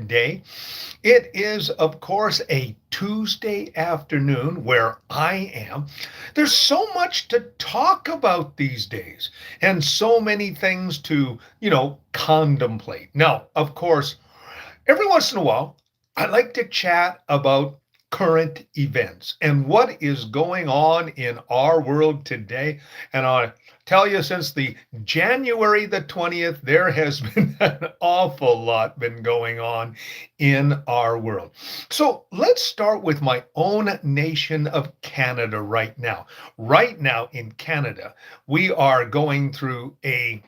today. It is, of course, a Tuesday afternoon where I am. There's so much to talk about these days and so many things to, contemplate. Now, of course, every once in a while, I like to chat about current events and what is going on in our world today. And I tell you, since the January the 20th, there has been an awful lot been going on in our world. So let's start with my own nation of Canada right now. Right now in Canada, we are going through a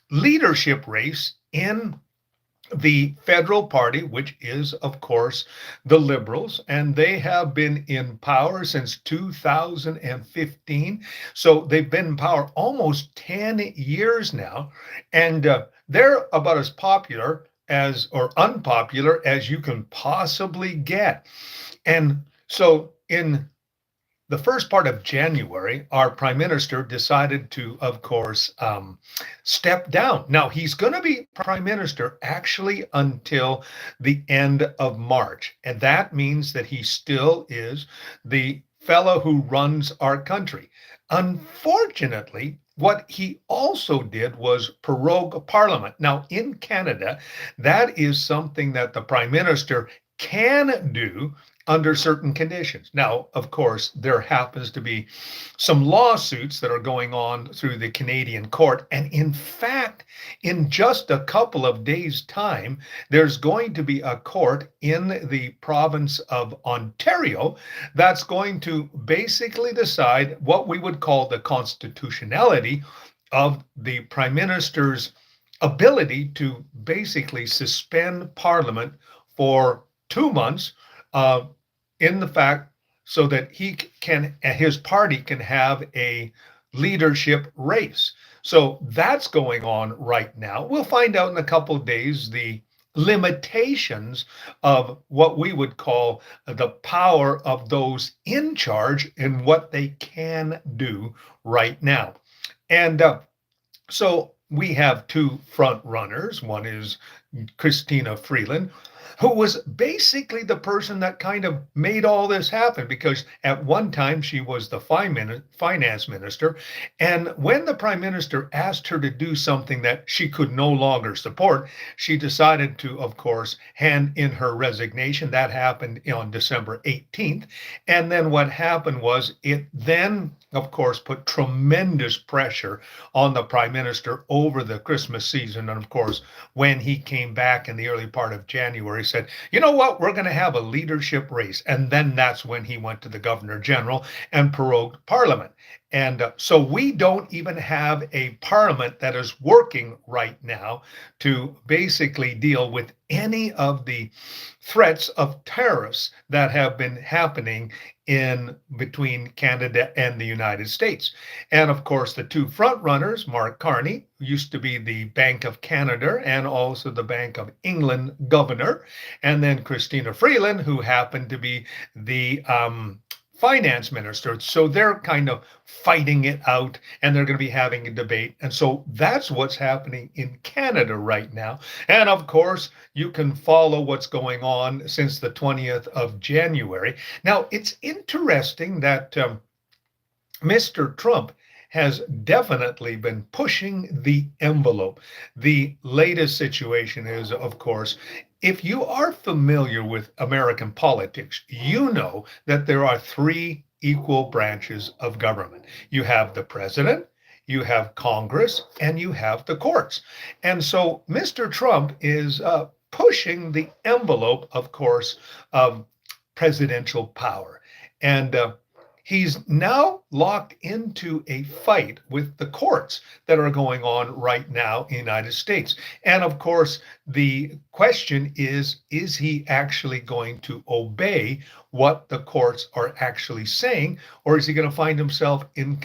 leadership race in the federal party, which is, of course, the Liberals, and they have been in power since 2015. So they've been in power almost 10 years now, and they're about as popular as or unpopular as you can possibly get. And so in the first part of January, our prime minister decided to, of course, step down. Now, he's going to be prime minister actually until the end of March. And that means that he still is the fellow who runs our country. Unfortunately, what he also did was prorogue Parliament. Now, in Canada, that is something that the prime minister can do under certain conditions. Now, of course, there happens to be some lawsuits that are going on through the Canadian court. And in fact, in just a couple of days' time, there's going to be a court in the province of Ontario that's going to basically decide what we would call the constitutionality of the prime minister's ability to basically suspend parliament for 2 months, in the fact so that he can, his party can have a leadership race. So that's going on right now. We'll find out in a couple of days the limitations of what we would call the power of those in charge and what they can do right now. And so we have two front runners. One is Christina Freeland, who was basically the person that kind of made all this happen because at one time she was the finance minister. And when the prime minister asked her to do something that she could no longer support, she decided to, of course, hand in her resignation. That happened on December 18th. And then what happened was it then, of course, put tremendous pressure on the prime minister over the Christmas season. And of course, when he came back in the early part of January, said, you know what, we're going to have a leadership race. And then that's when he went to the governor general and prorogued parliament. And so we don't even have a parliament that is working right now to basically deal with any of the threats of tariffs that have been happening in between Canada and the United States. And of course, the two front runners, Mark Carney, who used to be the Bank of Canada and also the Bank of England governor, and then Christina Freeland, who happened to be the finance minister. So they're kind of fighting it out and they're going to be having a debate. And so that's what's happening in Canada right now. And of course, you can follow what's going on since the 20th of January. Now, it's interesting that Mr. Trump has definitely been pushing the envelope. The latest situation is, of course, if you are familiar with American politics, you know that there are three equal branches of government. You have the president, you have Congress, and you have the courts. And so Mr. Trump is pushing the envelope, of course, of presidential power. And he's now locked into a fight with the courts that are going on right now in the United States. And of course, the question is he actually going to obey what the courts are actually saying, or is he going to find himself in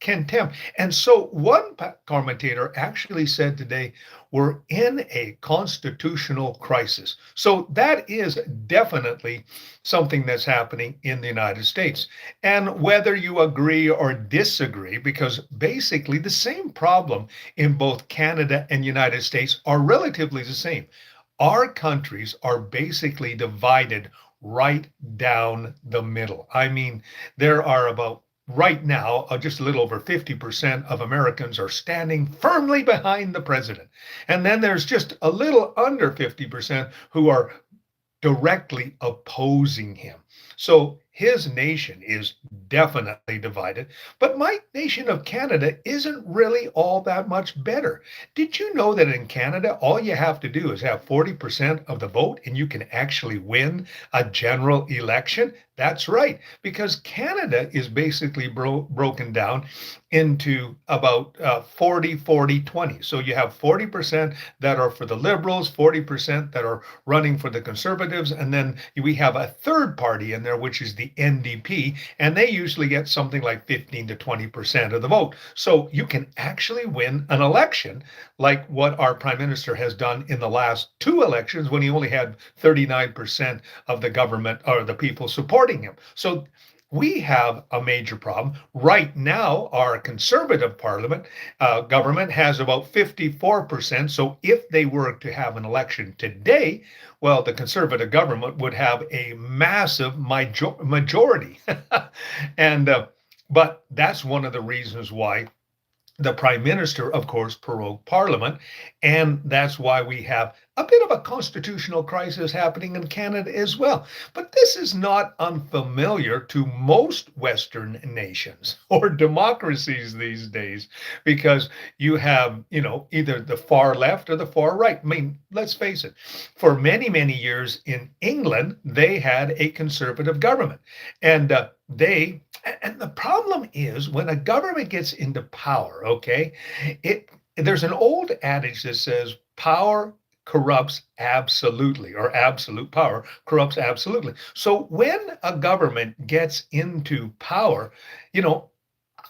contempt? And so one commentator actually said today, we're in a constitutional crisis. So that is definitely something that's happening in the United States. And whether you agree or disagree, because basically the same problem in both Canada and United States are relatively the same. our countries are basically divided right down the middle. I mean, there are about right now, just a little over 50% of Americans are standing firmly behind the president. And then there's just a little under 50% who are directly opposing him. So his nation is definitely divided, but my nation of Canada isn't really all that much better. Did you know that in Canada, all you have to do is have 40% of the vote and you can actually win a general election? That's right, because Canada is basically broken down into about 40, 40, 20. So you have 40% that are for the Liberals, 40% that are running for the Conservatives, and then we have a third party in there, which is the NDP, and they usually get something like 15 to 20% of the vote. So you can actually win an election like what our prime minister has done in the last two elections when he only had 39% of the government or the people supporting him. So we have a major problem. Right now, our conservative parliament government has about 54%. So if they were to have an election today, well, the conservative government would have a massive majority. and But that's one of the reasons why the prime minister, of course, prorogued parliament. And that's why we have a bit of a constitutional crisis happening in Canada as well. But this is not unfamiliar to most Western nations or democracies these days, because you have, either the far left or the far right. I mean, let's face it, for many, many years in England, they had a conservative government. And and the problem is when a government gets into power, okay, there's an old adage that says power corrupts absolutely, or absolute power corrupts absolutely. So when a government gets into power, you know,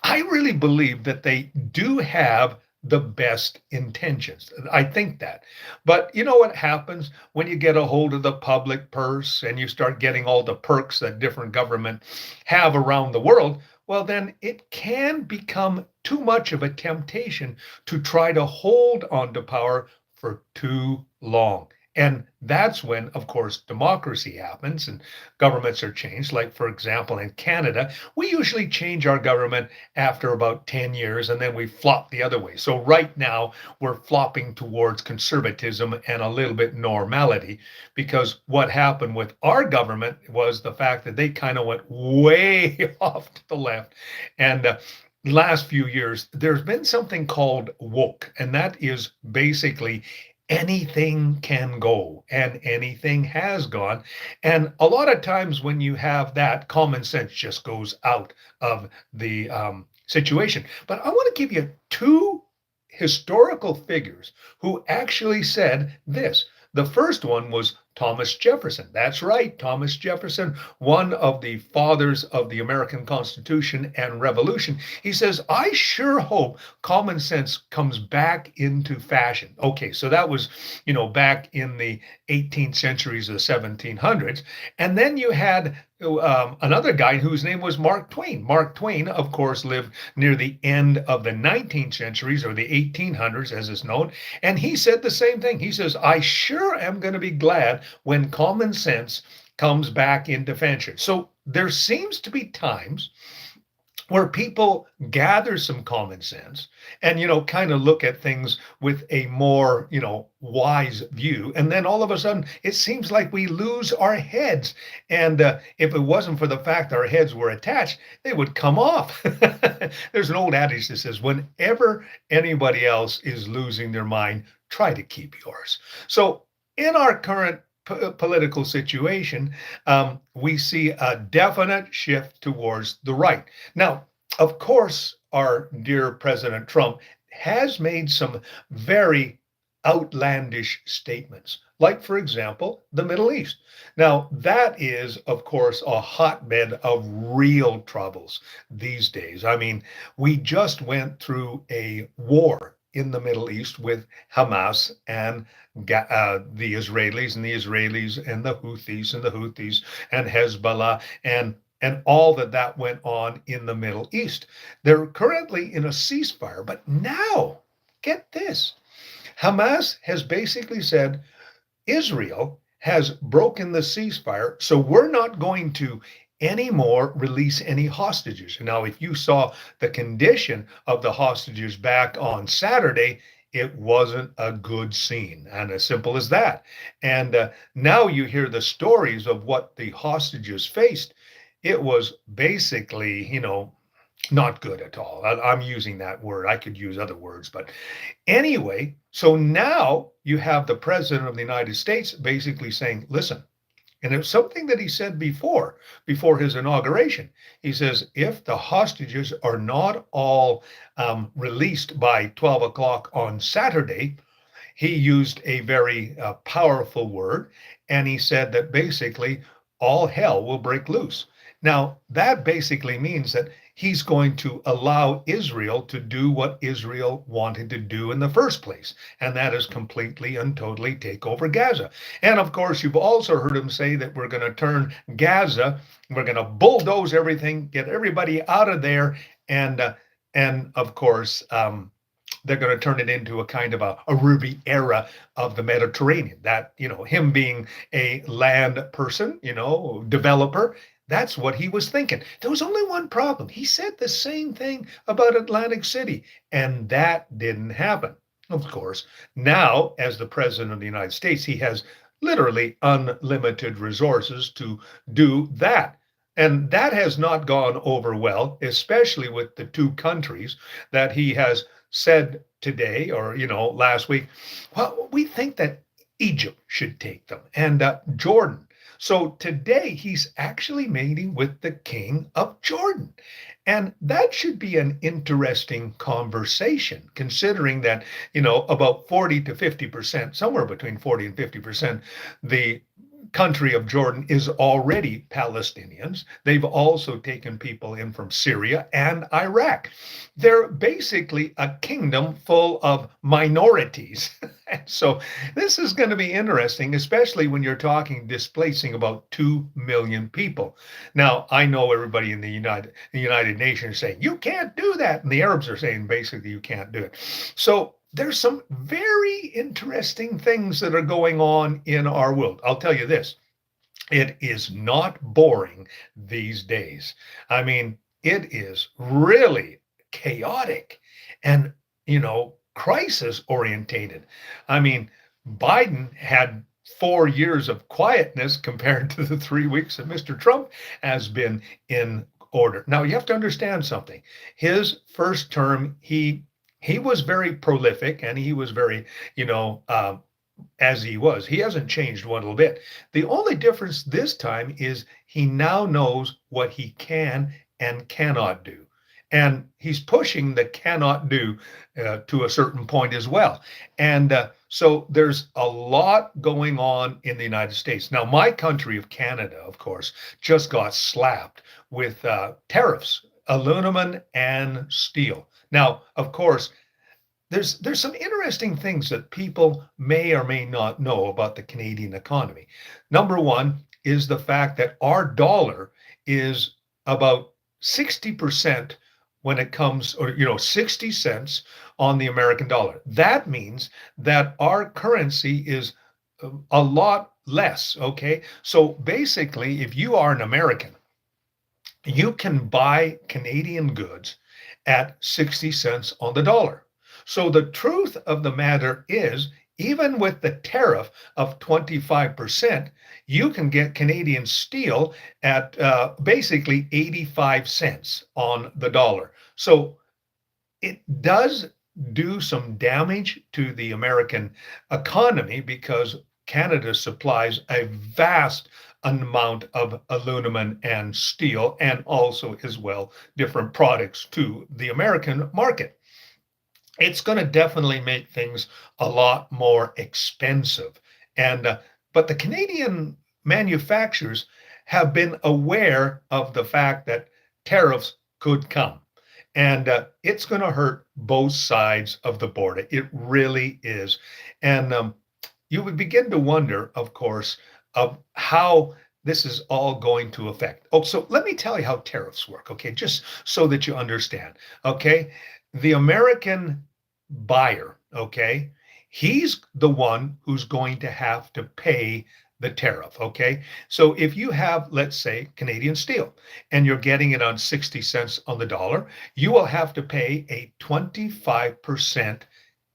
I really believe that they do have the best intentions. I think that. But you know what happens when you get a hold of the public purse and you start getting all the perks that different government have around the world? Well, then it can become too much of a temptation to try to hold on to power for too long. And that's when, of course, democracy happens and governments are changed. Like, for example, in Canada, we usually change our government after about 10 years and then we flop the other way. So, right now, we're flopping towards conservatism and a little bit normality, because what happened with our government was the fact that they kind of went way off to the left. And last few years, there's been something called woke, and that is basically anything can go and anything has gone. And a lot of times when you have that, common sense just goes out of the situation. But I want to give you two historical figures who actually said this. The first one was Thomas Jefferson. That's right, Thomas Jefferson, one of the fathers of the American Constitution and Revolution. He says, I sure hope common sense comes back into fashion. Okay, so that was, back in the 18th centuries or the 1700s. And then you had another guy whose name was Mark Twain. Mark Twain, of course, lived near the end of the 19th centuries, or the 1800s as is known. And he said the same thing. He says, I sure am going to be glad when common sense comes back into fashion. So there seems to be times where people gather some common sense and, kind of look at things with a more, wise view. And then all of a sudden, it seems like we lose our heads. And if it wasn't for the fact our heads were attached, they would come off. There's an old adage that says, whenever anybody else is losing their mind, try to keep yours. So in our current political situation, we see a definite shift towards the right. Now, of course, our dear President Trump has made some very outlandish statements, like, for example, the Middle East. Now, that is, of course, a hotbed of real troubles these days. I mean, we just went through a war in the Middle East with Hamas and the Israelis and the Israelis and the Houthis and the Houthis and Hezbollah and all that went on in the Middle East. They're currently in a ceasefire, but now, get this, Hamas has basically said, Israel has broken the ceasefire, so we're not going to anymore release any hostages. Now, if you saw the condition of the hostages back on Saturday, it wasn't a good scene, and as simple as that. And now you hear the stories of what the hostages faced. It was basically, not good at all. I'm using that word. I could use other words, but anyway, so now you have the president of the United States basically saying, listen, and it's something that he said before his inauguration. He says, if the hostages are not all released by 12 o'clock on Saturday, he used a very powerful word, and he said that basically all hell will break loose. Now, that basically means that he's going to allow Israel to do what Israel wanted to do in the first place, and that is completely and totally take over Gaza. And of course, you've also heard him say that we're going to turn Gaza, we're going to bulldoze everything, get everybody out of there, and of course, they're going to turn it into a kind of a Riviera of the Mediterranean. That, him being a land person, developer, that's what he was thinking. There was only one problem. He said the same thing about Atlantic City, and that didn't happen. Of course, now, as the president of the United States, he has literally unlimited resources to do that. And that has not gone over well, especially with the two countries that he has said today or last week. Well, we think that Egypt should take them and Jordan. So today he's actually meeting with the king of Jordan. And that should be an interesting conversation, considering that, about 40 to 50%, somewhere between 40 and 50%, the country of Jordan is already Palestinians. They've also taken people in from Syria and Iraq. They're basically a kingdom full of minorities. So this is going to be interesting, especially when you're talking displacing about 2 million people. Now, I know everybody in the United Nations is saying, you can't do that. And the Arabs are saying basically you can't do it. So there's some very interesting things that are going on in our world. I'll tell you this, it is not boring these days. I mean, it is really chaotic and, crisis orientated. I mean, Biden had 4 years of quietness compared to the 3 weeks that Mr. Trump has been in order. Now, you have to understand something. His first term, he was very prolific and he was very, as he was. He hasn't changed one little bit. The only difference this time is he now knows what he can and cannot do. And he's pushing the cannot do to a certain point as well. And so there's a lot going on in the United States. Now, my country of Canada, of course, just got slapped with tariffs, aluminum and steel. Now, of course, there's some interesting things that people may or may not know about the Canadian economy. Number one is the fact that our dollar is about 60% when it comes, or 60 cents on the American dollar. That means that our currency is a lot less. Okay, so basically, if you are an American, you can buy Canadian goods at 60 cents on the dollar. So the truth of the matter is, even with the tariff of 25%, you can get Canadian steel at basically 85 cents on the dollar. So it does do some damage to the American economy because Canada supplies a vast amount of aluminum and steel and also as well different products to the American market. It's going to definitely make things a lot more expensive. And but the Canadian manufacturers have been aware of the fact that tariffs could come. And it's going to hurt both sides of the border. It really is. And you would begin to wonder, of course, of how this is all going to affect. Oh, so let me tell you how tariffs work, okay? Just so that you understand, okay? The American buyer, okay, he's the one who's going to have to pay the tariff. Okay. So if you have, let's say, Canadian steel and you're getting it on 60 cents on the dollar, you will have to pay a 25%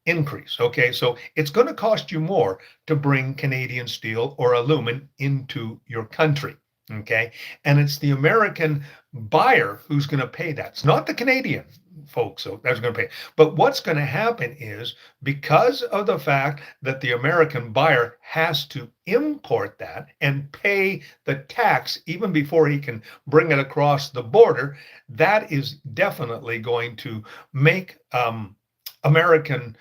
increase. Okay. So it's going to cost you more to bring Canadian steel or aluminum into your country. Okay. And it's the American buyer who's going to pay that. It's not the Canadian folks so that's going to pay. But what's going to happen is because of the fact that the American buyer has to import that and pay the tax even before he can bring it across the border, that is definitely going to make American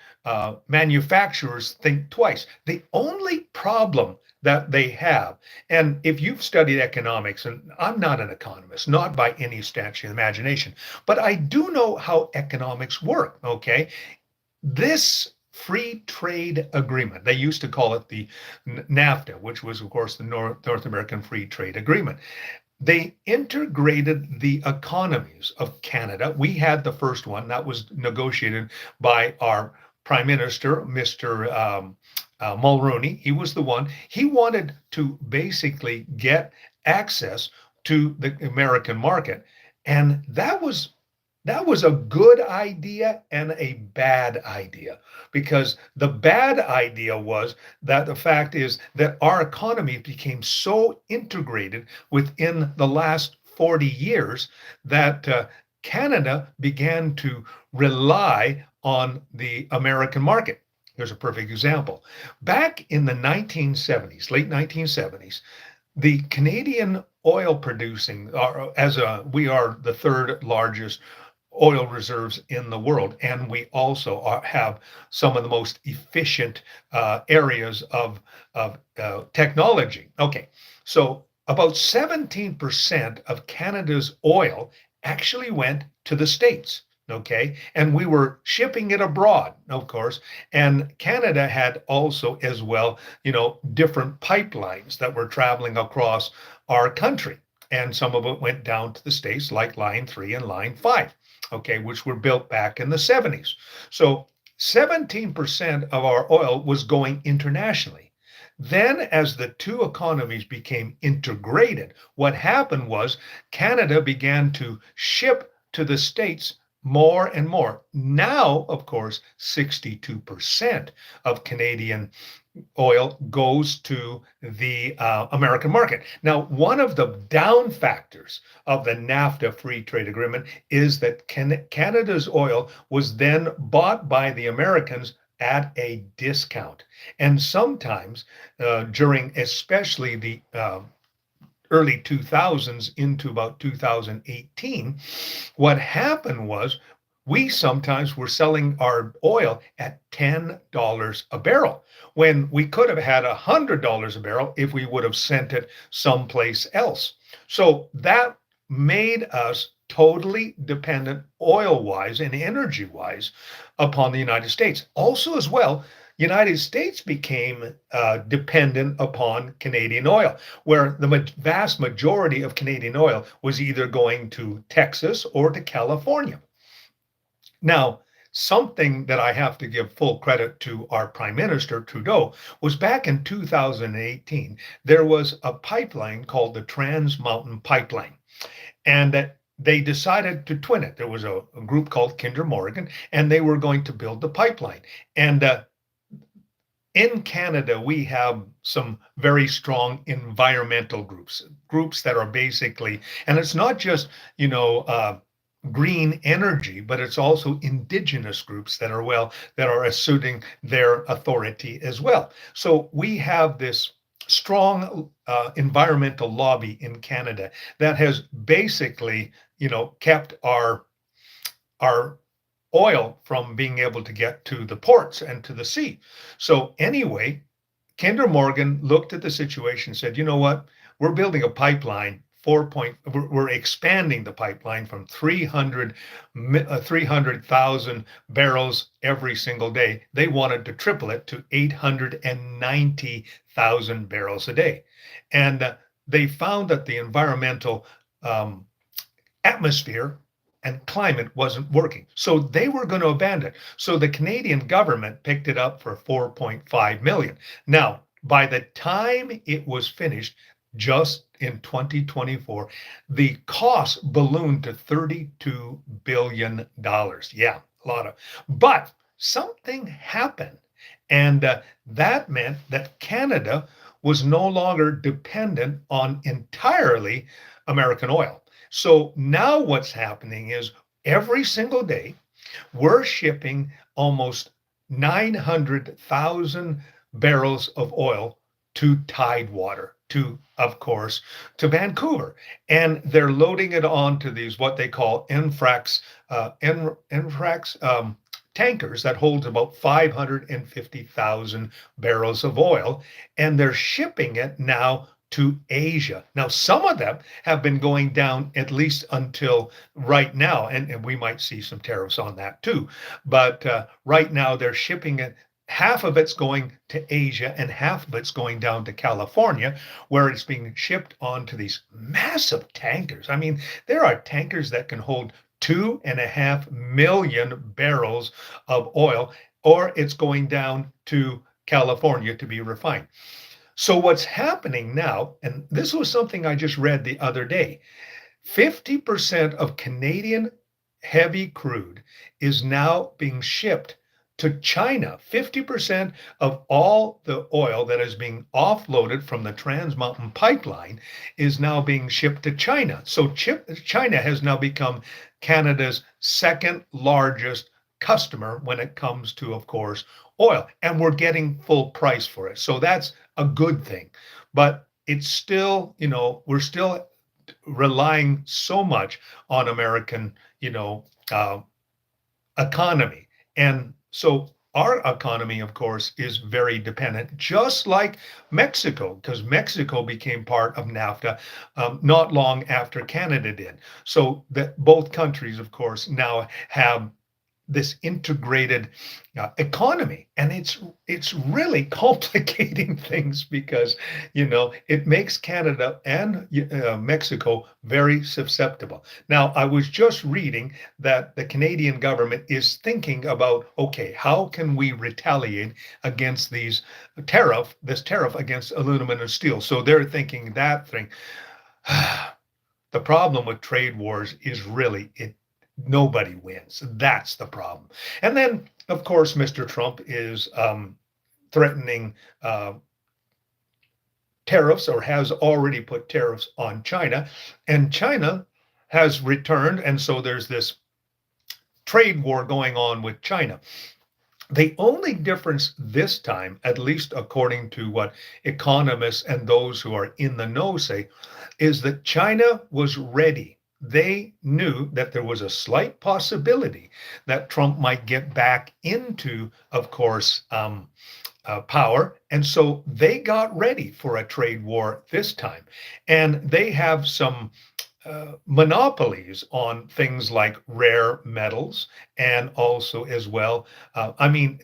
manufacturers think twice. The only problem that they have, and if you've studied economics, and I'm not an economist, not by any stretch of imagination, but I do know how economics work, okay? This free trade agreement, they used to call it the NAFTA, which was, of course, the North American Free Trade Agreement. They integrated the economies of Canada. We had the first one that was negotiated by our Prime Minister, Mr. Mulroney. He was the one. He wanted to basically get access to the American market. And that was a good idea and a bad idea because the bad idea was that the fact is that our economy became so integrated within the last 40 years that Canada began to rely on the American market. Here's a perfect example. Back in the 1970s, late 1970s, the Canadian oil producing, we are the third largest oil reserves in the world. And we also have some of the most efficient areas of technology. Okay, so about 17% of Canada's oil actually went to the States. Okay, and we were shipping it abroad, of course. And Canada had also, as well, different pipelines that were traveling across our country. And some of it went down to the States, like Line 3 and Line 5, okay, which were built back in the 70s. So 17% of our oil was going internationally. Then, as the two economies became integrated, what happened was Canada began to ship to the States more and more. Now, of course, 62% of Canadian oil goes to the American market. Now, one of the down factors of the NAFTA free trade agreement is that Canada's oil was then bought by the Americans at a discount. And sometimes during especially the early 2000s into about 2018, what happened was we sometimes were selling our oil at $10 a barrel when we could have had $100 a barrel if we would have sent it someplace else. So that made us totally dependent oil wise and energy wise upon the United States. Also, as well, United States became dependent upon Canadian oil, where the vast majority of Canadian oil was either going to Texas or to California. Now, something that I have to give full credit to our Prime Minister Trudeau was back in 2018, there was a pipeline called the Trans Mountain Pipeline, and that they decided to twin it. There was a group called Kinder Morgan, and they were going to build the pipeline. And in Canada, we have some very strong environmental groups that are basically, and it's not just, green energy, but it's also indigenous groups that are asserting their authority as well. So we have this strong environmental lobby in Canada that has basically, kept our oil from being able to get to the ports and to the sea. So anyway, Kinder Morgan looked at the situation and said, you know what? We're building a pipeline. We're expanding the pipeline from 300,000 barrels every single day. They wanted to triple it to 890,000 barrels a day. And they found that the environmental atmosphere and climate wasn't working. So they were going to abandon it. So the Canadian government picked it up for 4.5 million. Now, by the time it was finished, just in 2024, the cost ballooned to $32 billion. Yeah, a lot of, but something happened. And that meant that Canada was no longer dependent on entirely American oil. So now what's happening is every single day we're shipping almost 900,000 barrels of oil to Tidewater, to, of course, to Vancouver. And they're loading it onto these, what they call NFRAX tankers that holds about 550,000 barrels of oil. And they're shipping it now to Asia. Now, some of them have been going down at least until right now, and we might see some tariffs on that too. But right now, they're shipping it. Half of it's going to Asia and half of it's going down to California, where it's being shipped onto these massive tankers. I mean, there are tankers that can hold 2.5 million barrels of oil, or it's going down to California to be refined. So what's happening now, and this was something I just read the other day, 50% of Canadian heavy crude is now being shipped to China. 50% of all the oil that is being offloaded from the Trans Mountain Pipeline is now being shipped to China. So China has now become Canada's second largest customer when it comes to, of course, oil. And we're getting full price for it. So that's a good thing. But it's still, we're still relying so much on American, economy. And so our economy, of course, is very dependent, just like Mexico, because Mexico became part of NAFTA not long after Canada did. So that both countries, of course, now have this integrated economy, and it's really complicating things because it makes Canada and Mexico very susceptible. Now, I was just reading that the Canadian government is thinking about, okay, how can we retaliate against this tariff against aluminum and steel? So they're thinking that thing. The problem with trade wars is really nobody wins. That's the problem. And then, of course, Mr. Trump is threatening tariffs, or has already put tariffs on China, and China has returned. And so there's this trade war going on with China. The only difference this time, at least according to what economists and those who are in the know say, is that China was ready. They knew that there was a slight possibility that Trump might get back into, of course, power. And so they got ready for a trade war this time. And they have some monopolies on things like rare metals, and also as well,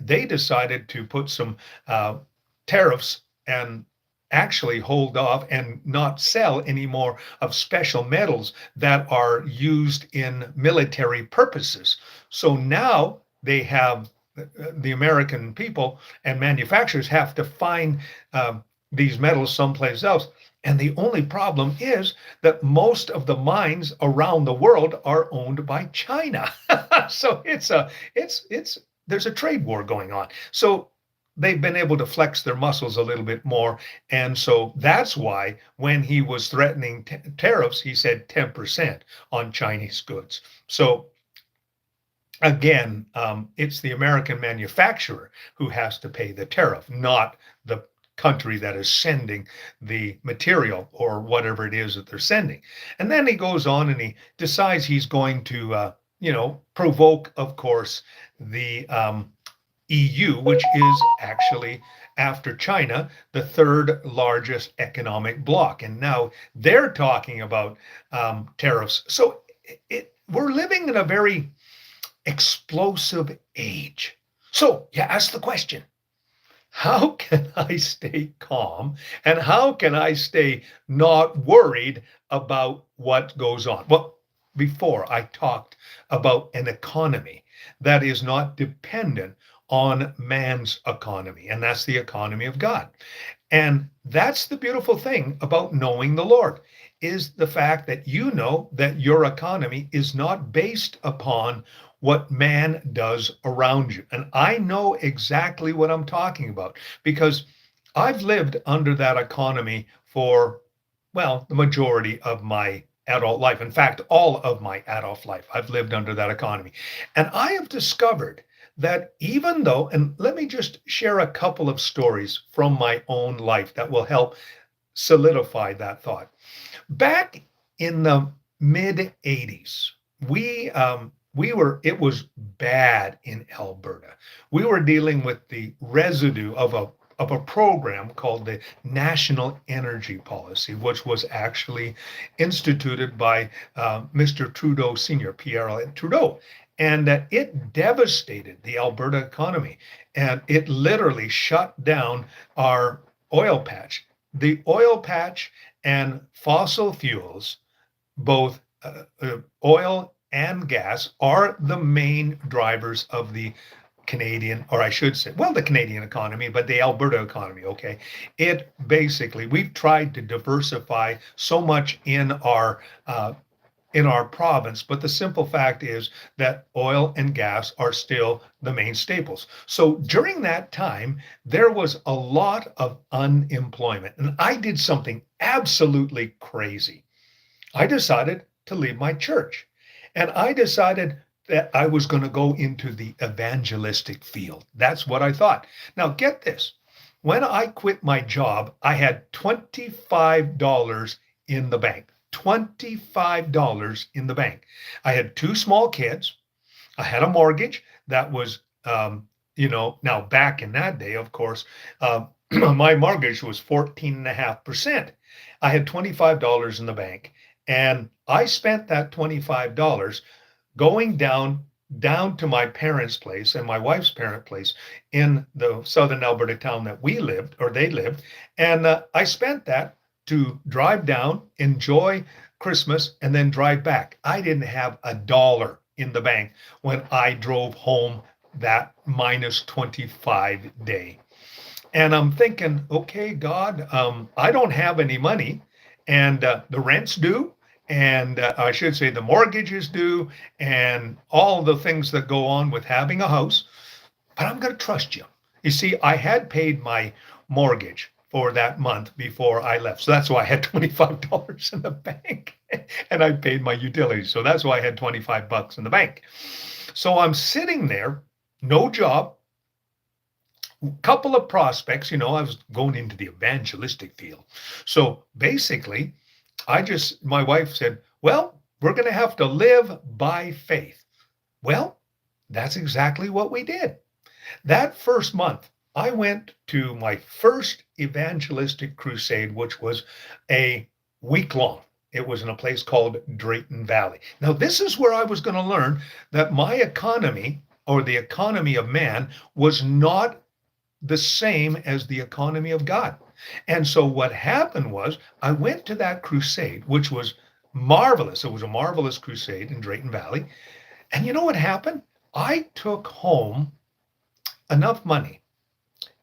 they decided to put some tariffs and actually hold off and not sell any more of special metals that are used in military purposes. So now they have the American people and manufacturers have to find these metals someplace else. And the only problem is that most of the mines around the world are owned by China. So there's a trade war going on. So they've been able to flex their muscles a little bit more. And so that's why when he was threatening tariffs, he said 10% on Chinese goods. So again, it's the American manufacturer who has to pay the tariff, not the country that is sending the material or whatever it is that they're sending. And then he goes on and he decides he's going to, provoke, of course, the EU, which is actually, after China, the third largest economic bloc. And now they're talking about tariffs. So we're living in a very explosive age. So you ask the question, how can I stay calm and how can I stay not worried about what goes on? Well, before I talked about an economy that is not dependent on man's economy, and that's the economy of God. And that's the beautiful thing about knowing the Lord is the fact that you know that your economy is not based upon what man does around you. And I know exactly what I'm talking about because I've lived under that economy for, well, the majority of my adult life. In fact, all of my adult life, I've lived under that economy. And I have discovered that even though, and let me just share a couple of stories from my own life that will help solidify that thought. Back in the mid 80s, it was bad in Alberta. We were dealing with the residue of a program called the National Energy Policy, which was actually instituted by Mr. Trudeau Sr., Pierre Trudeau. And it devastated the Alberta economy. And it literally shut down our oil patch. The oil patch and fossil fuels, both oil and gas, are the main drivers of the Canadian, or I should say, well, the Canadian economy, but the Alberta economy, okay? It basically, we've tried to diversify so much in our province, but the simple fact is that oil and gas are still the main staples. So during that time, there was a lot of unemployment, and I did something absolutely crazy. I decided to leave my church, and I decided that I was going to go into the evangelistic field. That's what I thought. Now, get this. When I quit my job, I had $25 in the bank. $25 in the bank. I had two small kids. I had a mortgage that was, now back in that day, of course, my mortgage was 14.5%. I had $25 in the bank, and I spent that $25 going down to my parents' place and my wife's parent place in the southern Alberta town that we lived, or they lived, and I spent that to drive down, enjoy Christmas, and then drive back. I didn't have a dollar in the bank when I drove home that minus 25 day. And I'm thinking, okay, God, I don't have any money, and the rent's due, and I should say the mortgage is due, and all the things that go on with having a house, but I'm going to trust you. You see, I had paid my mortgage for that month before I left. So that's why I had $25 in the bank and I paid my utilities. So that's why I had $25 in the bank. So I'm sitting there, no job, couple of prospects, I was going into the evangelistic field. So basically, my wife said, well, we're going to have to live by faith. Well, that's exactly what we did. That first month, I went to my first evangelistic crusade, which was a week long. It was in a place called Drayton Valley. Now, this is where I was going to learn that my economy, or the economy of man, was not the same as the economy of God. And so what happened was I went to that crusade, which was marvelous. It was a marvelous crusade in Drayton Valley. And you know what happened? I took home enough money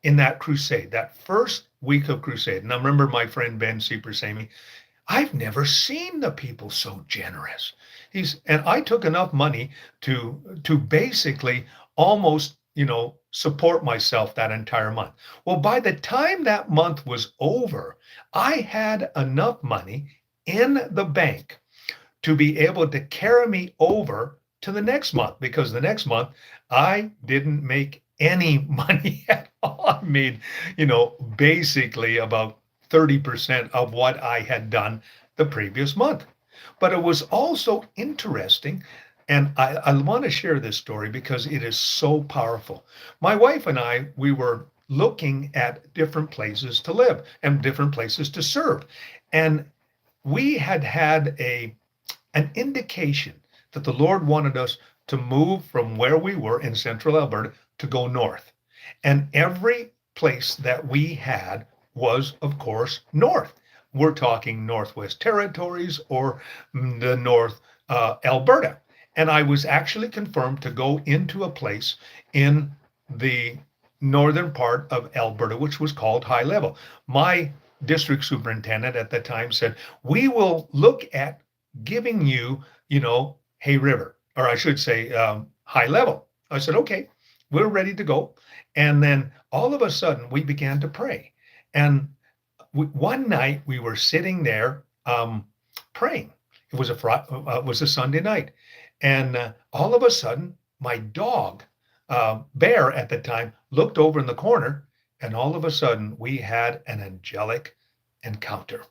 in that crusade, that first week of crusade. And I remember my friend Ben Sieper saying to me, I've never seen the people so generous. And I took enough money to basically almost, support myself that entire month. Well, by the time that month was over, I had enough money in the bank to be able to carry me over to the next month, because the next month I didn't make any money at all. I made, basically about 30% of what I had done the previous month. But it was also interesting. And I want to share this story because it is so powerful. My wife and I, we were looking at different places to live and different places to serve. And we had an indication that the Lord wanted us to move from where we were in central Alberta to go north. And every place that we had was, of course, north. We're talking Northwest Territories or the North Alberta. And I was actually confirmed to go into a place in the northern part of Alberta, which was called High Level. My district superintendent at the time said, "We will look at giving you, Hay River, or I should say, High Level." I said, "Okay, we're ready to go." And then all of a sudden, we began to pray. And one night we were sitting there praying. It was a Sunday night, and all of a sudden, my dog, Bear, at the time, looked over in the corner, and all of a sudden, we had an angelic encounter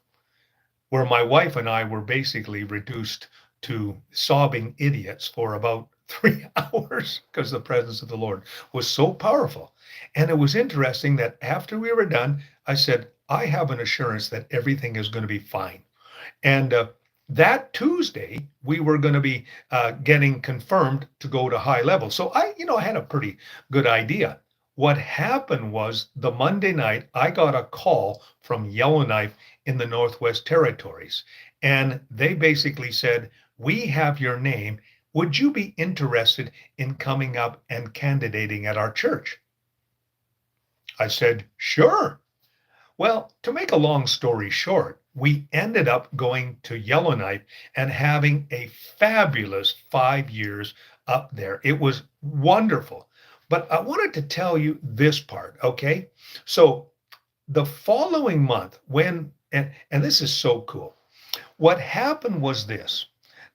where my wife and I were basically reduced to sobbing idiots for about 3 hours because the presence of the Lord was so powerful. And it was interesting that after we were done, I said, "I have an assurance that everything is going to be fine." And that Tuesday, we were going to be getting confirmed to go to High Level. So I had a pretty good idea. What happened was the Monday night, I got a call from Yellowknife in the Northwest Territories. And they basically said, "We have your name. Would you be interested in coming up and candidating at our church?" I said, "Sure." Well, to make a long story short, we ended up going to Yellowknife and having a fabulous 5 years up there. It was wonderful. But I wanted to tell you this part, okay? So the following month, and this is so cool. What happened was this,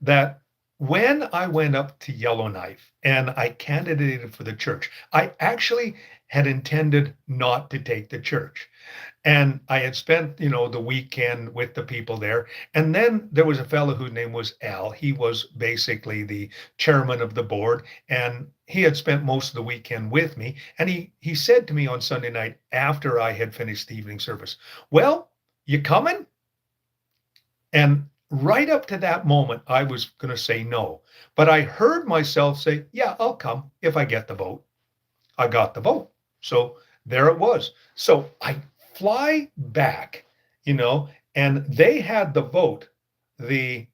that when I went up to Yellowknife and I candidated for the church, I actually had intended not to take the church. And I had spent, the weekend with the people there. And then there was a fellow whose name was Al. He was basically the chairman of the board, and he had spent most of the weekend with me. And he said to me on Sunday night after I had finished the evening service, "Well, you coming?" And right up to that moment, I was going to say no. But I heard myself say, "Yeah, I'll come if I get the vote." I got the vote. So there it was. So I fly back, and they had the vote the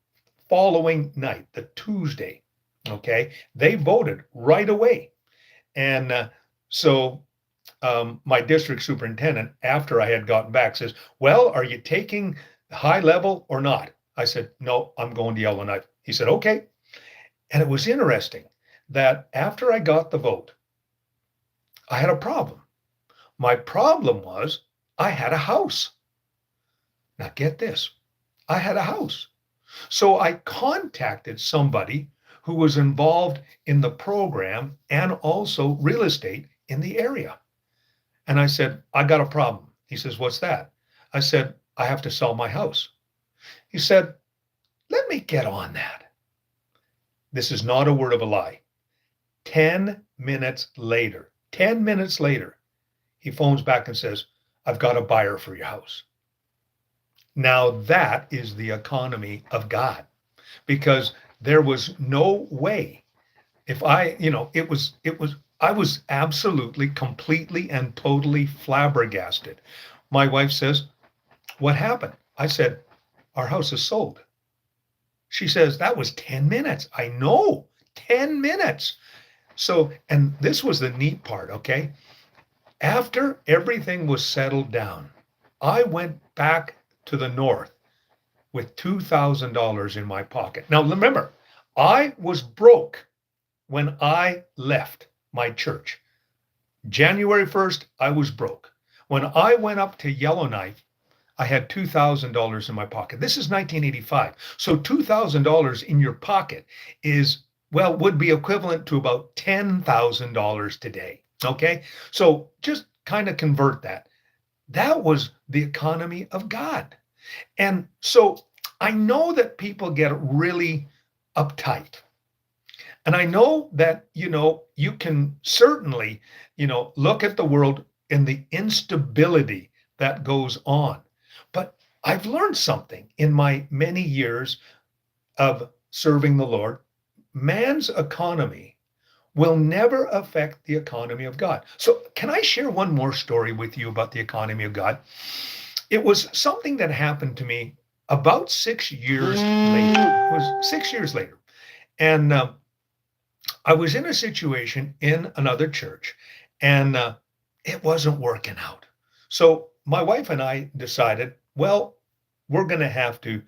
following night, the Tuesday. Okay. They voted right away. And my district superintendent, after I had gotten back, says, "Well, are you taking High Level or not?" I said, "No, I'm going to Yellowknife." He said, "Okay." And it was interesting that after I got the vote, I had a problem. My problem was I had a house. Now get this, I had a house. So I contacted somebody who was involved in the program and also real estate in the area. And I said, "I got a problem." He says, "What's that?" I said, "I have to sell my house." He said, "Let me get on that." This is not a word of a lie. 10 minutes later, he phones back and says, "I've got a buyer for your house." Now that is the economy of God, because there was no way if I was absolutely, completely, and totally flabbergasted. My wife says, "What happened?" I said, "Our house is sold." She says, "That was 10 minutes." I know, 10 minutes. So, and this was the neat part, okay? After everything was settled down, I went back to the north with $2,000 in my pocket. Now, remember, I was broke when I left my church. January 1st, I was broke. When I went up to Yellowknife, I had $2,000 in my pocket. This is 1985. So $2,000 in your pocket would be equivalent to about $10,000 today. Okay. So just kind of convert that. That was the economy of God. And so I know that people get really uptight. And I know that, you can certainly, look at the world and the instability that goes on. But I've learned something in my many years of serving the Lord. Man's economy will never affect the economy of God. So, can I share one more story with you about the economy of God? It was something that happened to me about 6 years later. It was 6 years later. And I was in a situation in another church, and it wasn't working out. So my wife and I decided, well, we're going to have to,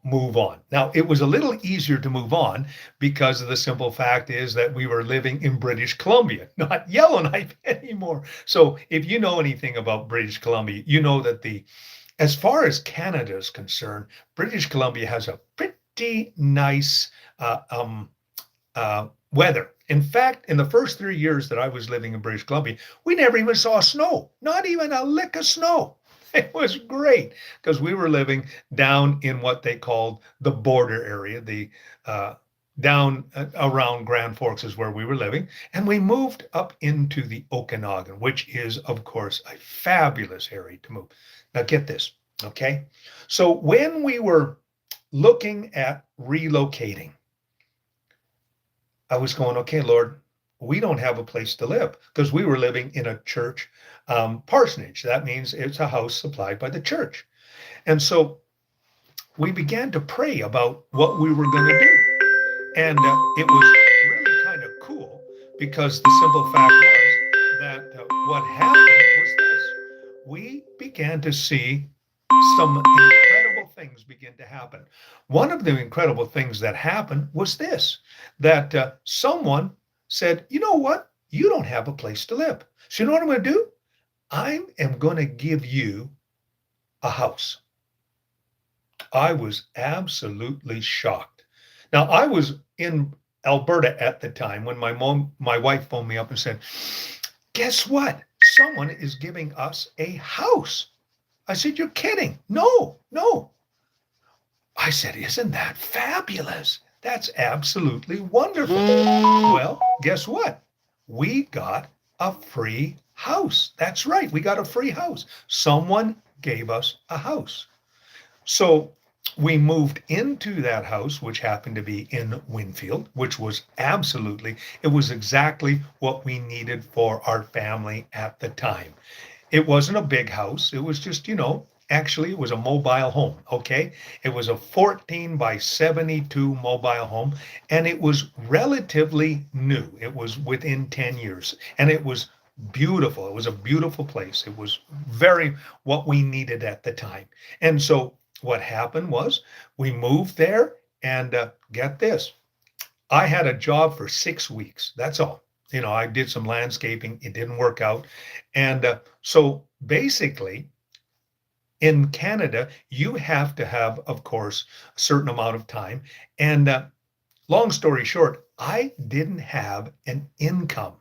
move on. Now, it was a little easier to move on because of the simple fact is that we were living in British Columbia, not Yellowknife anymore. So if you know anything about British Columbia, you know that as far as Canada is concerned, British Columbia has a pretty nice weather. In fact, in the first 3 years that I was living in British Columbia, we never even saw snow, not even a lick of snow. It was great because we were living down in what they called the border area, the down around Grand Forks is where we were living. And we moved up into the Okanagan, which is, of course, a fabulous area to move. Now, get this, okay? So when we were looking at relocating, I was going, okay, Lord, we don't have a place to live because we were living in a church parsonage. That means it's a house supplied by the church. And so we began to pray about what we were going to do. And it was really kind of cool because the simple fact was that what happened was this. We began to see some incredible things begin to happen. One of the incredible things that happened was this, that someone said, you know what? You don't have a place to live. So you know what I'm going to do? I am going to give you a house. I was absolutely shocked. Now, I was in Alberta at the time when my wife phoned me up and said, guess what? Someone is giving us a house. I said, you're kidding. No, no. I said, isn't that fabulous? That's absolutely wonderful. Well, guess what? We got a free house. That's right. We got a free house. Someone gave us a house. So we moved into that house, which happened to be in Winfield, which was it was exactly what we needed for our family at the time. It wasn't a big house. It was just, actually it was a mobile home. Okay. It was a 14 by 72 mobile home, and it was relatively new. It was within 10 years, and it was beautiful. It was a beautiful place. It was very what we needed at the time. And so what happened was we moved there, and get this, I had a job for 6 weeks. That's all. I did some landscaping. It didn't work out. And so basically, in Canada, you have to have, of course, a certain amount of time. And long story short, I didn't have an income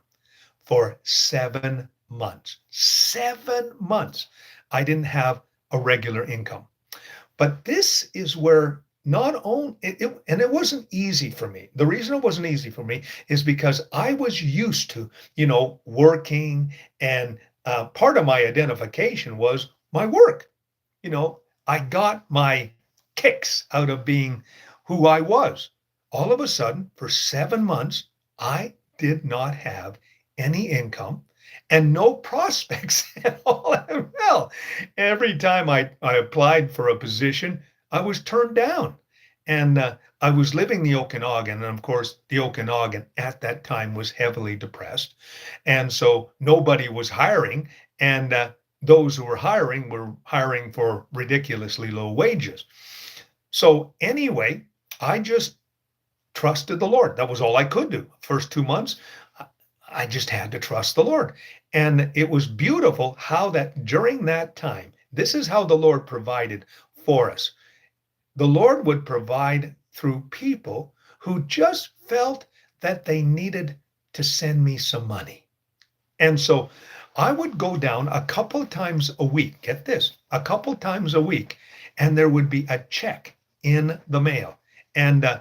for 7 months. 7 months. I didn't have a regular income. But this is where not only and it wasn't easy for me. The reason it wasn't easy for me is because I was used to, working, and part of my identification was my work. You know, I got my kicks out of being who I was. All of a sudden, for 7 months, I did not have any income and no prospects at all. Well, every time I applied for a position, I was turned down. And I was living the Okanagan. And of course, the Okanagan at that time was heavily depressed. And so nobody was hiring. And those who were hiring for ridiculously low wages. So anyway, I just trusted the Lord. That was all I could do. First 2 months, I just had to trust the Lord. And it was beautiful how that during that time, this is how the Lord provided for us. The Lord would provide through people who just felt that they needed to send me some money. And so I would go down a couple of times a week, get this, a couple of times a week, and there would be a check in the mail. And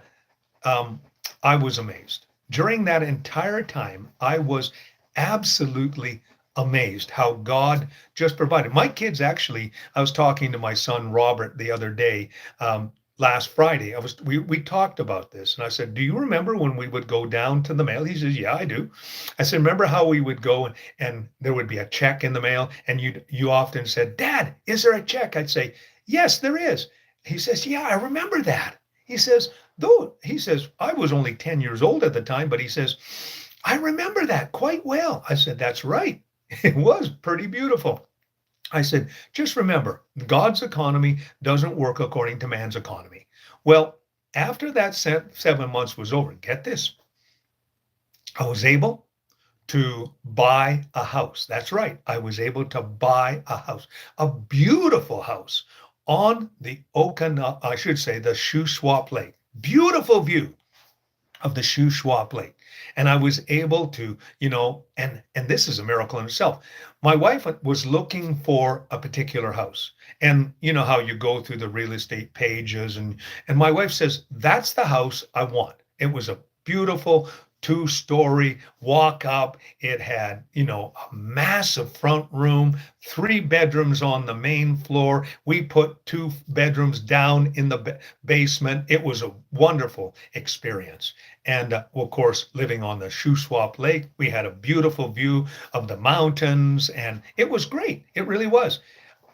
I was amazed. During that entire time, I was absolutely amazed how God just provided. My kids actually, I was talking to my son Robert the other day, last Friday. We talked about this, and I said, "Do you remember when we would go down to the mail?" He says, "Yeah, I do." I said, "Remember how we would go and there would be a check in the mail, and you often said, 'Dad, is there a check?' I'd say, 'Yes, there is.' He says, 'Yeah, I remember that.'" He says, though, he says, I was only 10 years old at the time, but he says, I remember that quite well. I said, that's right. It was pretty beautiful. I said, just remember, God's economy doesn't work according to man's economy. Well, after that 7 months was over, get this, I was able to buy a house. That's right. I was able to buy a house, a beautiful house on the Okana, I should say, the Shuswap Lake. Beautiful view of the Shuswap Lake. And I was able to, and this is a miracle in itself. My wife was looking for a particular house. And you know how you go through the real estate pages and my wife says, that's the house I want. It was a beautiful 2-story walk up. It had, a massive front room, 3 bedrooms on the main floor. We put 2 bedrooms down in the basement. It was a wonderful experience. And of course, living on the Shuswap Lake, we had a beautiful view of the mountains, and it was great. It really was.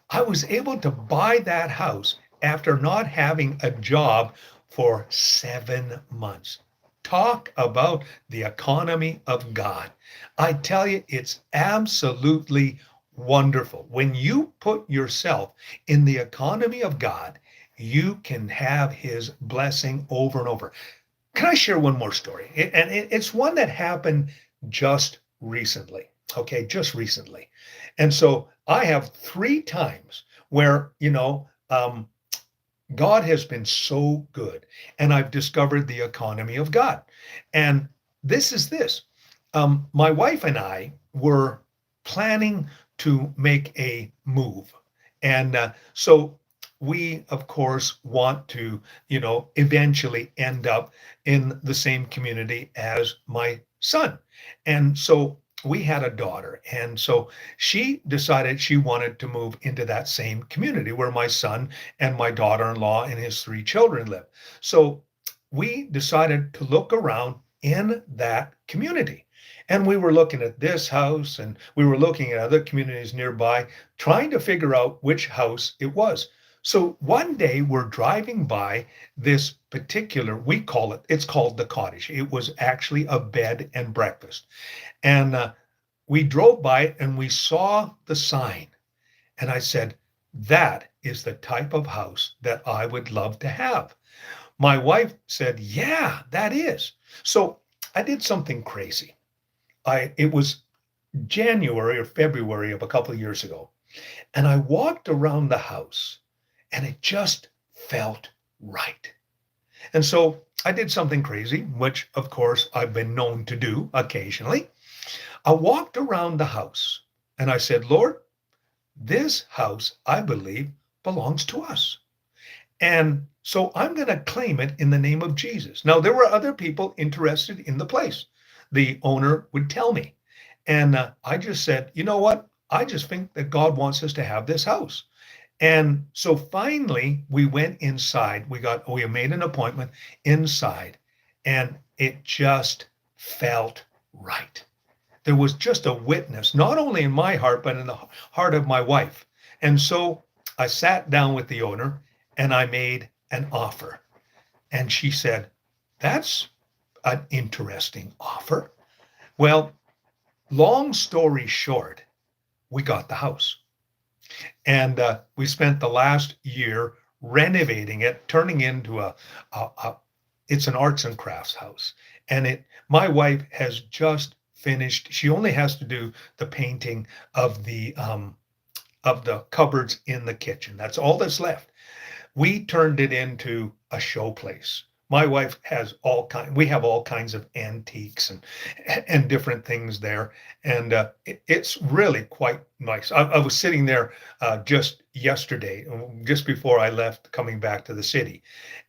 I was able to buy that house after not having a job for 7 months. Talk about the economy of God. I tell you, it's absolutely wonderful. When you put yourself in the economy of God, you can have his blessing over and over. Can I share one more story? It's one that happened just recently. Okay, just recently. And so I have 3 times where, God has been so good, and I've discovered the economy of God. And this is this. My wife and I were planning to make a move. And so we, of course, want to, eventually end up in the same community as my son. And so we had a daughter. And so she decided she wanted to move into that same community where my son and my daughter-in-law and his 3 children live. So we decided to look around in that community. And we were looking at this house and we were looking at other communities nearby, trying to figure out which house it was. So one day we're driving by this particular, it's called the cottage. It was actually a bed and breakfast. And we drove by it and we saw the sign. And I said, that is the type of house that I would love to have. My wife said, yeah, that is. So I did something crazy. It was January or February of a couple of years ago. And I walked around the house and it just felt right. And so I did something crazy, which of course I've been known to do occasionally. I walked around the house and I said, Lord, this house, I believe, belongs to us. And so I'm going to claim it in the name of Jesus. Now, there were other people interested in the place. The owner would tell me. And I just said, you know what? I just think that God wants us to have this house. And so finally, we went inside. We made an appointment inside, and it just felt right. There was just a witness, not only in my heart, but in the heart of my wife. And so I sat down with the owner and I made an offer. And she said, that's an interesting offer. Well, long story short, we got the house. And we spent the last year renovating it, turning into it's an arts and crafts house. And my wife has just finished. She only has to do the painting of the cupboards in the kitchen. That's all that's left. We turned it into a show place. My wife has we have all kinds of antiques and different things there. And it's really quite nice. I was sitting there just yesterday, just before I left, coming back to the city.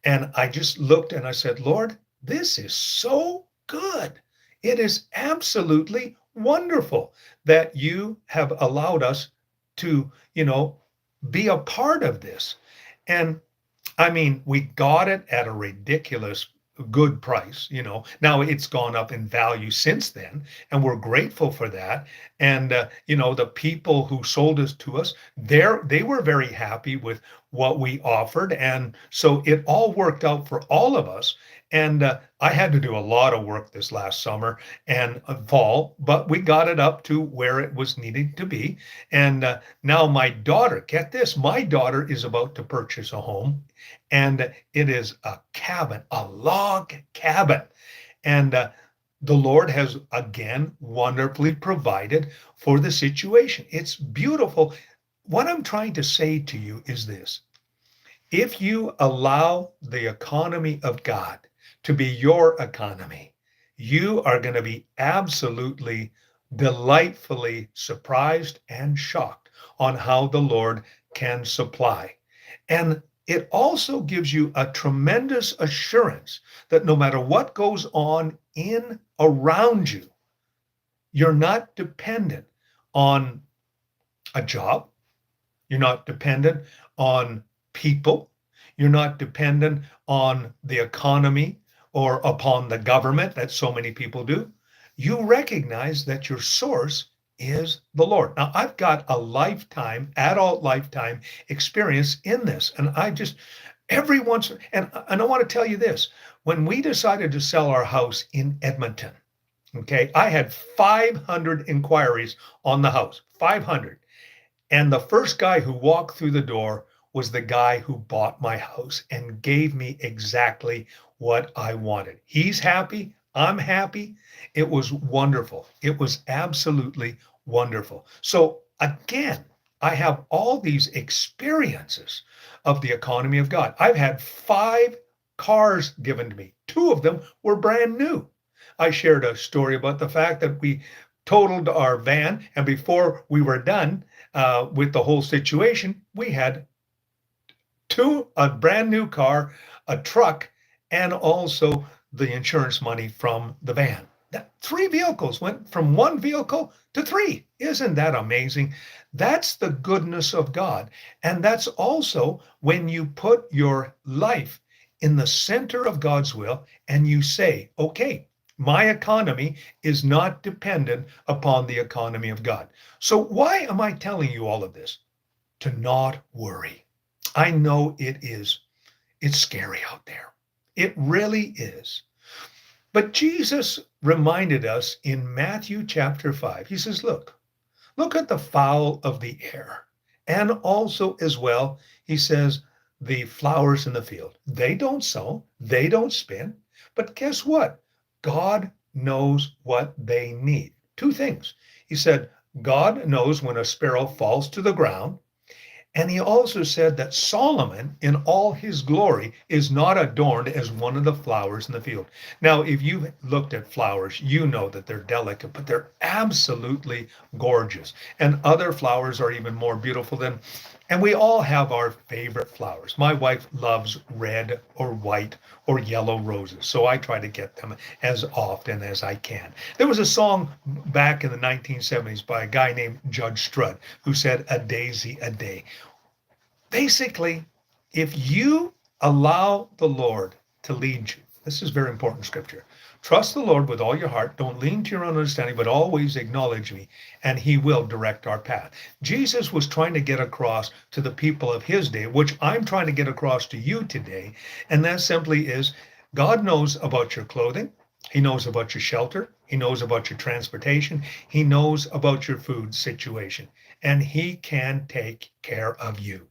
And I just looked and I said, Lord, this is so good. It is absolutely wonderful that you have allowed us to, be a part of this. And I mean, we got it at a ridiculous good price. Now it's gone up in value since then, and we're grateful for that. And the people who sold it to us, they were very happy with what we offered. And so it all worked out for all of us. And I had to do a lot of work this last summer and fall, but we got it up to where it was needing to be. And now my daughter, get this, my daughter is about to purchase a home, and it is a cabin, a log cabin. And the Lord has again wonderfully provided for the situation. It's beautiful. What I'm trying to say to you is this: if you allow the economy of God to be your economy, you are going to be absolutely delightfully surprised and shocked on how the Lord can supply. And it also gives you a tremendous assurance that no matter what goes on in around you, you're not dependent on a job. You're not dependent on people. You're not dependent on the economy or upon the government that so many people do. You recognize that your source is the Lord. Now, I've got a lifetime, adult lifetime experience in this. And I just, every once, and I want to tell you this: when we decided to sell our house in Edmonton, okay, I had 500 inquiries on the house, 500. And the first guy who walked through the door was the guy who bought my house and gave me exactly what I wanted. He's happy. I'm happy. It was wonderful. It was absolutely wonderful. So again, I have all these experiences of the economy of God. I've had 5 cars given to me. 2 of them were brand new. I shared a story about the fact that we totaled our van, and before we were done with the whole situation, we had a brand new car, a truck, and also the insurance money from the van. 3 vehicles went from 1 vehicle to 3. Isn't that amazing? That's the goodness of God. And that's also when you put your life in the center of God's will and you say, okay, my economy is not dependent upon the economy of God. So why am I telling you all of this? To not worry. I know it's scary out there. It really is. But Jesus reminded us in Matthew chapter 5. He says, look at the fowl of the air. And also as well, he says, the flowers in the field. They don't sow, they don't spin. But guess what? God knows what they need. 2 things. He said, God knows when a sparrow falls to the ground. And he also said that Solomon, in all his glory, is not adorned as one of the flowers in the field. Now, if you've looked at flowers, you know that they're delicate, but they're absolutely gorgeous. And other flowers are even more beautiful than, and we all have our favorite flowers. My wife loves red or white or yellow roses, so I try to get them as often as I can. There was a song back in the 1970s by a guy named Judge Strutt who said, "A daisy a day." Basically, if you allow the Lord to lead you, this is very important scripture. Trust the Lord with all your heart. Don't lean to your own understanding, but always acknowledge me, and he will direct our path. Jesus was trying to get across to the people of his day, which I'm trying to get across to you today. And that simply is, God knows about your clothing. He knows about your shelter. He knows about your transportation. He knows about your food situation, and he can take care of you.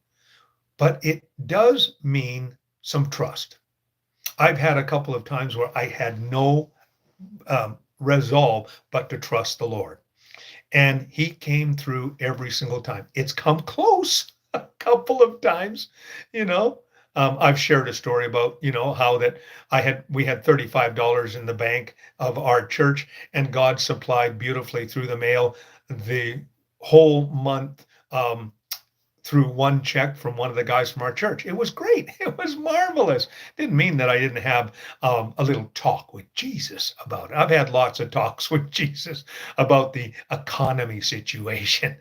But it does mean some trust. I've had a couple of times where I had no resolve but to trust the Lord. And he came through every single time. It's come close a couple of times, you know. I've shared a story about, how that we had $35 in the bank of our church, and God supplied beautifully through the mail the whole month, through one check from one of the guys from our church. It was great. It was marvelous. Didn't mean that I didn't have a little talk with Jesus about it. I've had lots of talks with Jesus about the economy situation.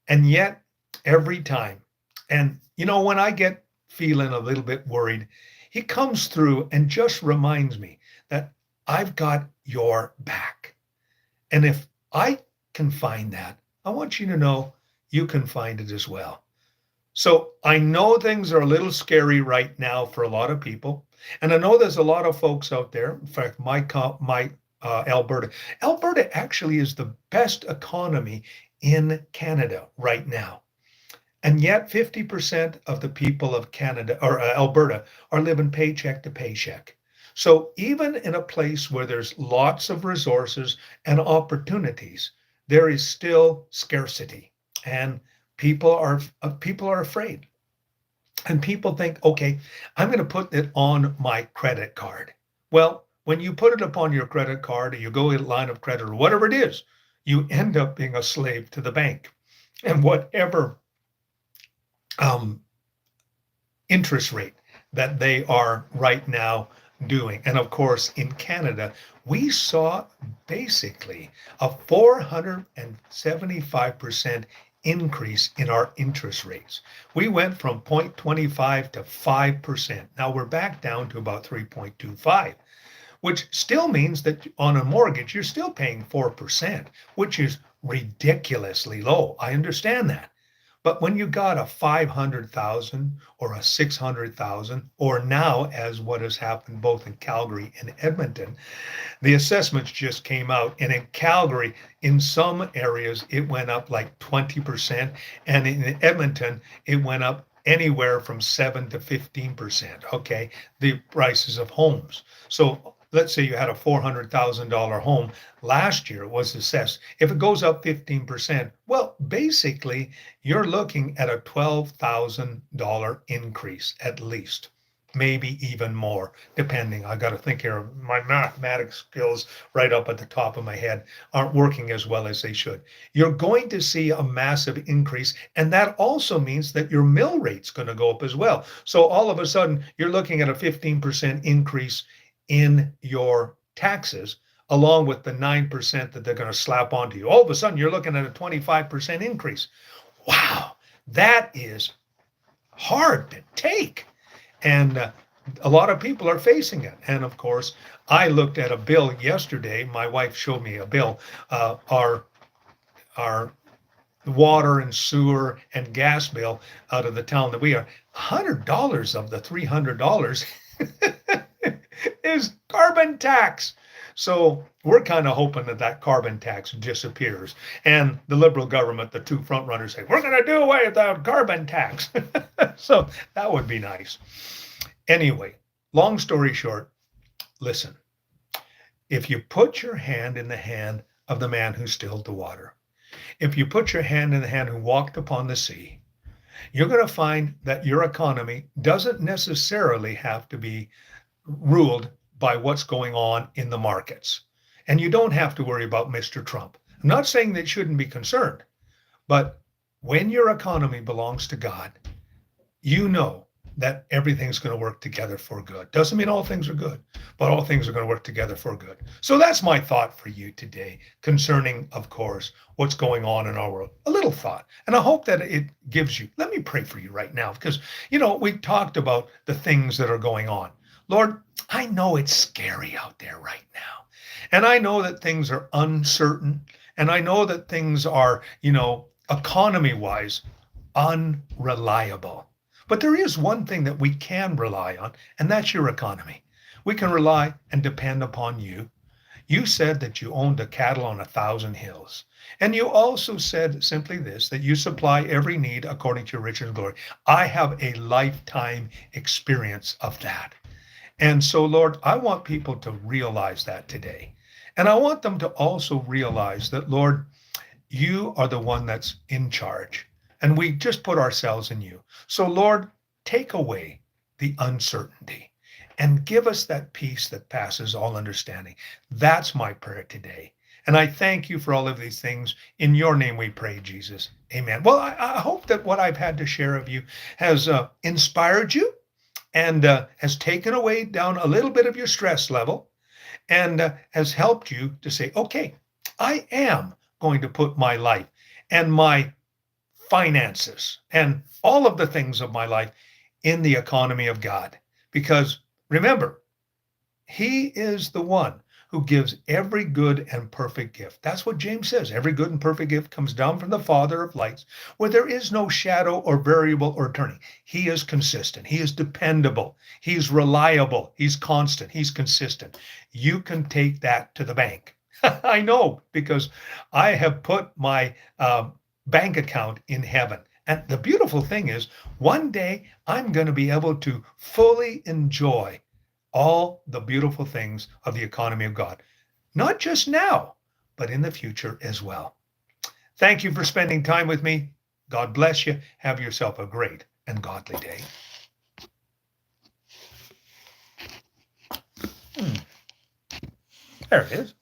And yet, every time, and when I get feeling a little bit worried, he comes through and just reminds me that I've got your back. And if I can find that, I want you to know you can find it as well. So I know things are a little scary right now for a lot of people, and I know there's a lot of folks out there. In fact, my Alberta, Alberta actually is the best economy in Canada right now, and yet 50% of the people of Canada or Alberta are living paycheck to paycheck. So even in a place where there's lots of resources and opportunities, there is still scarcity, and people are afraid. And people think, okay, I'm going to put it on my credit card. Well, when you put it upon your credit card or you go in line of credit or whatever it is, you end up being a slave to the bank. And whatever um, interest rate that they are right now doing. And of course, in Canada, we saw basically a 475% increase in our interest rates. We went from 0.25 to 5%. Now we're back down to about 3.25, which still means that on a mortgage, you're still paying 4%, which is ridiculously low. I understand that. But when you got a 500,000 or a 600,000, or now as what has happened both in Calgary and Edmonton, the assessments just came out. And in Calgary, in some areas, it went up like 20%. And in Edmonton, it went up anywhere from 7 to 15%. Okay. The prices of homes. So let's say you had a $400,000 home last year, it was assessed. If it goes up 15%, well, basically, you're looking at a $12,000 increase at least, maybe even more, depending. I got to think here, my mathematics skills right up at the top of my head aren't working as well as they should. You're going to see a massive increase, and that also means that your mill rate's going to go up as well. So all of a sudden, you're looking at a 15% increase in your taxes, along with the 9% that they're going to slap onto you. All of a sudden, you're looking at a 25% increase. Wow, that is hard to take. And a lot of people are facing it. And of course, I looked at a bill yesterday. My wife showed me a bill. Our water and sewer and gas bill out of the town that we are. $100 of the $300 is carbon tax. So we're kind of hoping that that carbon tax disappears. And the Liberal government, the two front runners, say, we're going to do away with that carbon tax. So that would be nice. Anyway, long story short, listen, if you put your hand in the hand of the man who stilled the water, if you put your hand in the hand who walked upon the sea, you're going to find that your economy doesn't necessarily have to be ruled by what's going on in the markets. And you don't have to worry about Mr. Trump. I'm not saying that you shouldn't be concerned, but when your economy belongs to God, you know that everything's going to work together for good. Doesn't mean all things are good, but all things are going to work together for good. So that's my thought for you today concerning, of course, what's going on in our world. A little thought. And I hope that it gives you, let me pray for you right now, because, we talked about the things that are going on. Lord, I know it's scary out there right now. And I know that things are uncertain. And I know that things are, economy wise, unreliable. But there is one thing that we can rely on, and that's your economy. We can rely and depend upon you. You said that you owned the cattle on 1,000 hills. And you also said simply this, that you supply every need according to your riches and glory. I have a lifetime experience of that. And so, Lord, I want people to realize that today. And I want them to also realize that, Lord, you are the one that's in charge. And we just put ourselves in you. So, Lord, take away the uncertainty and give us that peace that passes all understanding. That's my prayer today. And I thank you for all of these things. In your name we pray, Jesus. Amen. Well, I hope that what I've had to share of you has inspired you and has taken away down a little bit of your stress level and has helped you to say, okay, I am going to put my life and my finances and all of the things of my life in the economy of God. Because remember, he is the one who gives every good and perfect gift. That's what James says. Every good and perfect gift comes down from the Father of lights, where there is no shadow or variable or turning. He is consistent. He is dependable. He's reliable. He's constant. He's consistent. You can take that to the bank. I know, because I have put my bank account in heaven. And the beautiful thing is, one day I'm going to be able to fully enjoy all the beautiful things of the economy of God, not just now, but in the future as well. Thank you for spending time with me. God bless you. Have yourself a great and godly day. There it is.